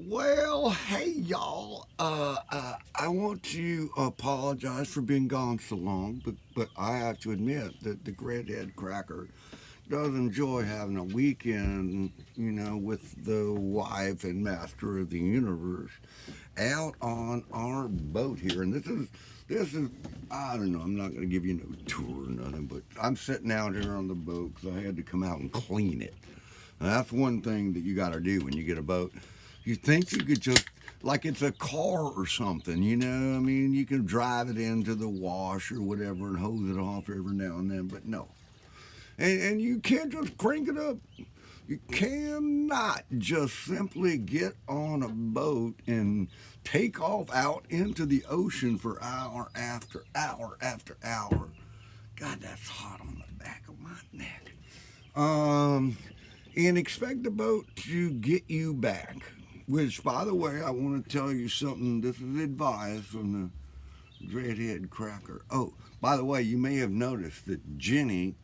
Well, hey y'all. I want to apologize for being gone so long, but I have to admit that the Redhead Cracker does enjoy having a weekend, with the wife and master of the universe out on our boat here. And this is I don't know. I'm not going to give you no tour or nothing, but I'm sitting out here on the boat because I had to come out and clean it. Now, that's one thing that you got to do when you get a boat. You think you could just, like it's a car or something, I mean, you can drive it into the wash or whatever and hose it off every now and then, but no. And you can't just crank it up. You cannot just simply get on a boat and take off out into the ocean for hour after hour after hour. God, that's hot on the back of my neck. Um, and expect the boat to get you back. Which, by the way, I want to tell you something. This is advice from the Dreadhead Cracker. Oh, by the way, you may have noticed that Jennie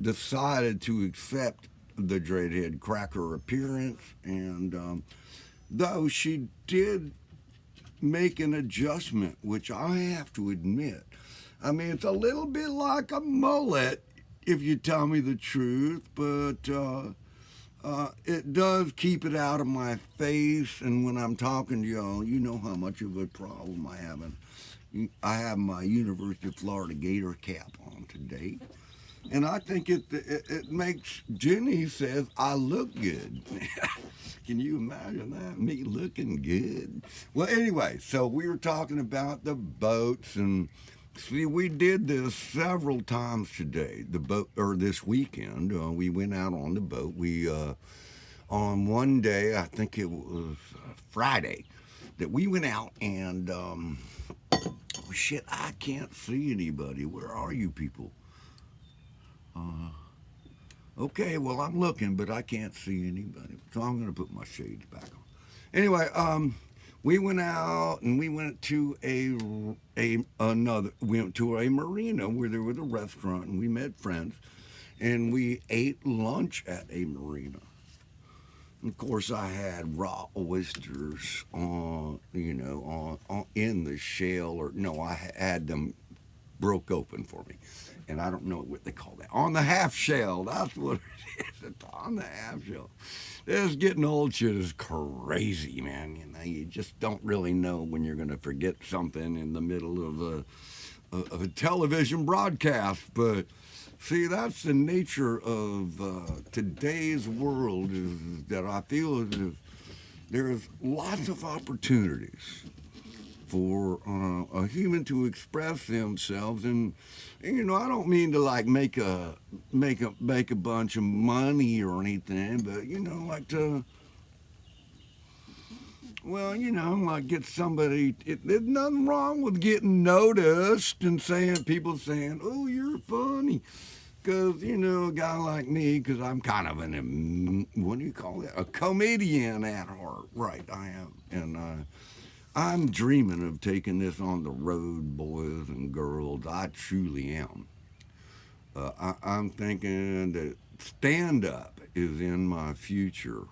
decided to accept the Dreadhead Cracker appearance, and though she did make an adjustment, which I have to admit, I mean, it's a little bit like a mullet, if you tell me the truth, but it does keep it out of my face. And when I'm talking to y'all, you know how much of a problem I have. I have my University of Florida Gator cap on today. And I think it makes Jenny says I look good. Can you imagine that? Me looking good? Well, anyway, so we were talking about the boats and see, we did this several times today. The boat or this weekend, we went out on the boat. We on one day, I think it was Friday, that we went out and oh shit, I can't see anybody. Where are you people? Uh, okay, well I'm looking, but I can't see anybody, so I'm gonna put my shades back on. Anyway, we went out and we went to we went to a marina where there was a restaurant and we met friends and we ate lunch at a marina. And of course, I had raw oysters on in the shell, or no, I had them broke open for me, and I don't know what they call that. On the half shell, that's what it is. It's on the half shell. This getting old shit is crazy, man. You just don't really know when you're going to forget something in the middle of a television broadcast. But see, that's the nature of today's world. Is that I feel as if there's lots of opportunities for a human to express themselves, and I don't mean to like make a bunch of money or anything, but like to, well, like get somebody. There's nothing wrong with getting noticed and saying people saying, "Oh, you're funny." Because, a guy like me, because I'm kind of what do you call it? A comedian at heart. Right, I am. And I'm dreaming of taking this on the road, boys and girls. I truly am. I'm thinking that stand up is in my future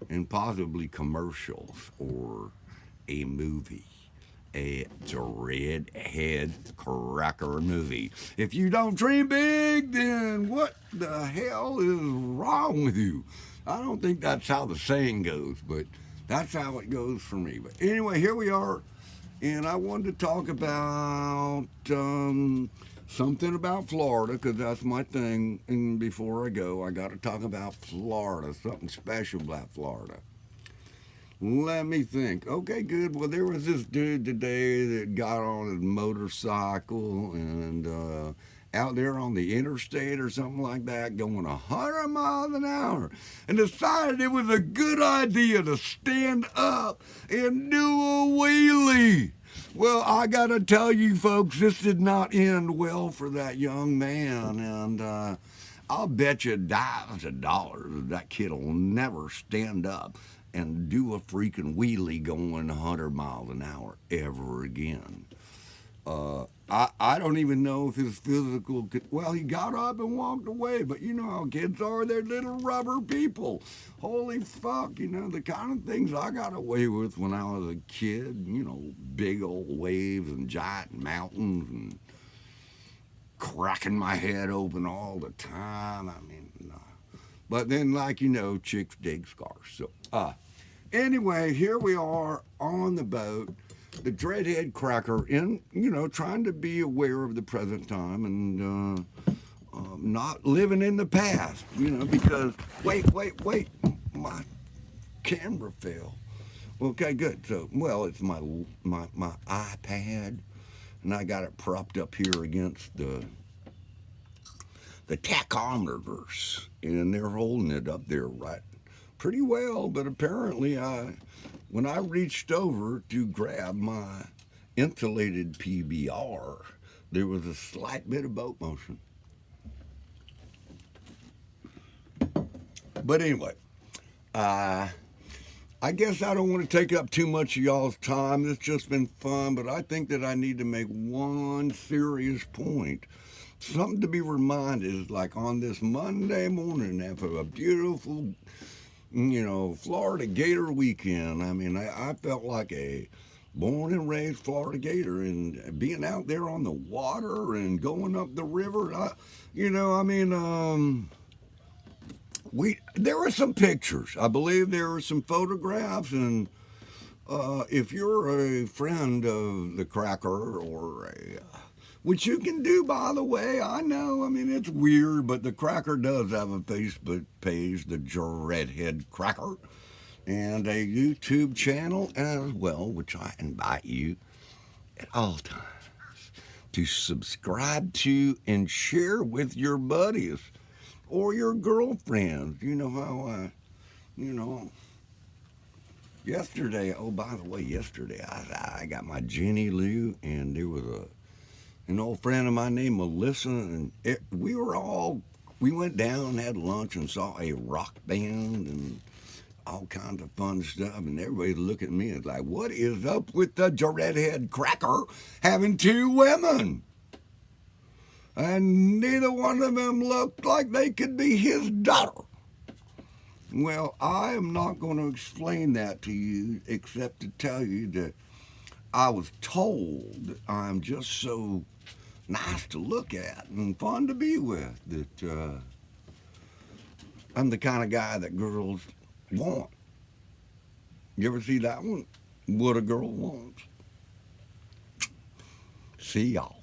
and possibly commercials or a movie. A Redhead Cracker movie. If you don't dream big, then what the hell is wrong with you? I don't think that's how the saying goes, but that's how it goes for me. But anyway, here we are, and I wanted to talk about something about Florida because that's my thing. And before I go, I got to talk about Florida, something special about Florida. Let me think. Okay, good. Well, there was this dude today that got on his motorcycle and out there on the interstate or something like that, going 100 miles an hour, and decided it was a good idea to stand up and do a wheelie. Well, I gotta tell you, folks, this did not end well for that young man, and I'll bet you dimes of dollars that kid will never stand up and do a freaking wheelie going 100 miles an hour ever again. I don't even know if his physical could, well, he got up and walked away, but you know how kids are, they're little rubber people. Holy fuck, you know, the kind of things I got away with when I was a kid, you know, big old waves and giant mountains and cracking my head open all the time. I mean, no. But then, like, you know, chicks dig scars. So, anyway, here we are on the boat, the Dreadhead Cracker, in, you know, trying to be aware of the present time and not living in the past, you know, because, wait, my camera fell. Okay, good. So, well, it's my iPad, and I got it propped up here against the tachometers, and they're holding it up there right pretty well. But apparently, when I reached over to grab my insulated PBR, there was a slight bit of boat motion. But anyway, I guess I don't want to take up too much of y'all's time. It's just been fun, but I think that I need to make one serious point. Something to be reminded is like on this Monday morning after a beautiful, you know, Florida Gator weekend. I mean, I felt like a born and raised Florida Gator, and being out there on the water and going up the river. There were some pictures. I believe there were some photographs, and if you're a friend of the Cracker which you can do, by the way, I know, I mean, it's weird, but the Cracker does have a Facebook page, the Dreadhead Cracker, and a YouTube channel as well, which I invite you at all times to subscribe to and share with your buddies or your girlfriends. You know how yesterday, oh, by the way, yesterday I got my Jennie Lou, and there was an old friend of mine named Melissa, and we went down and had lunch and saw a rock band and all kinds of fun stuff, and everybody looked at me and was like, what is up with the Dreadhead Cracker having two women? And neither one of them looked like they could be his daughter. Well, I am not going to explain that to you except to tell you that I was told that I'm just so nice to look at and fun to be with that I'm the kind of guy that girls want. You ever see that one? What a girl wants. See y'all.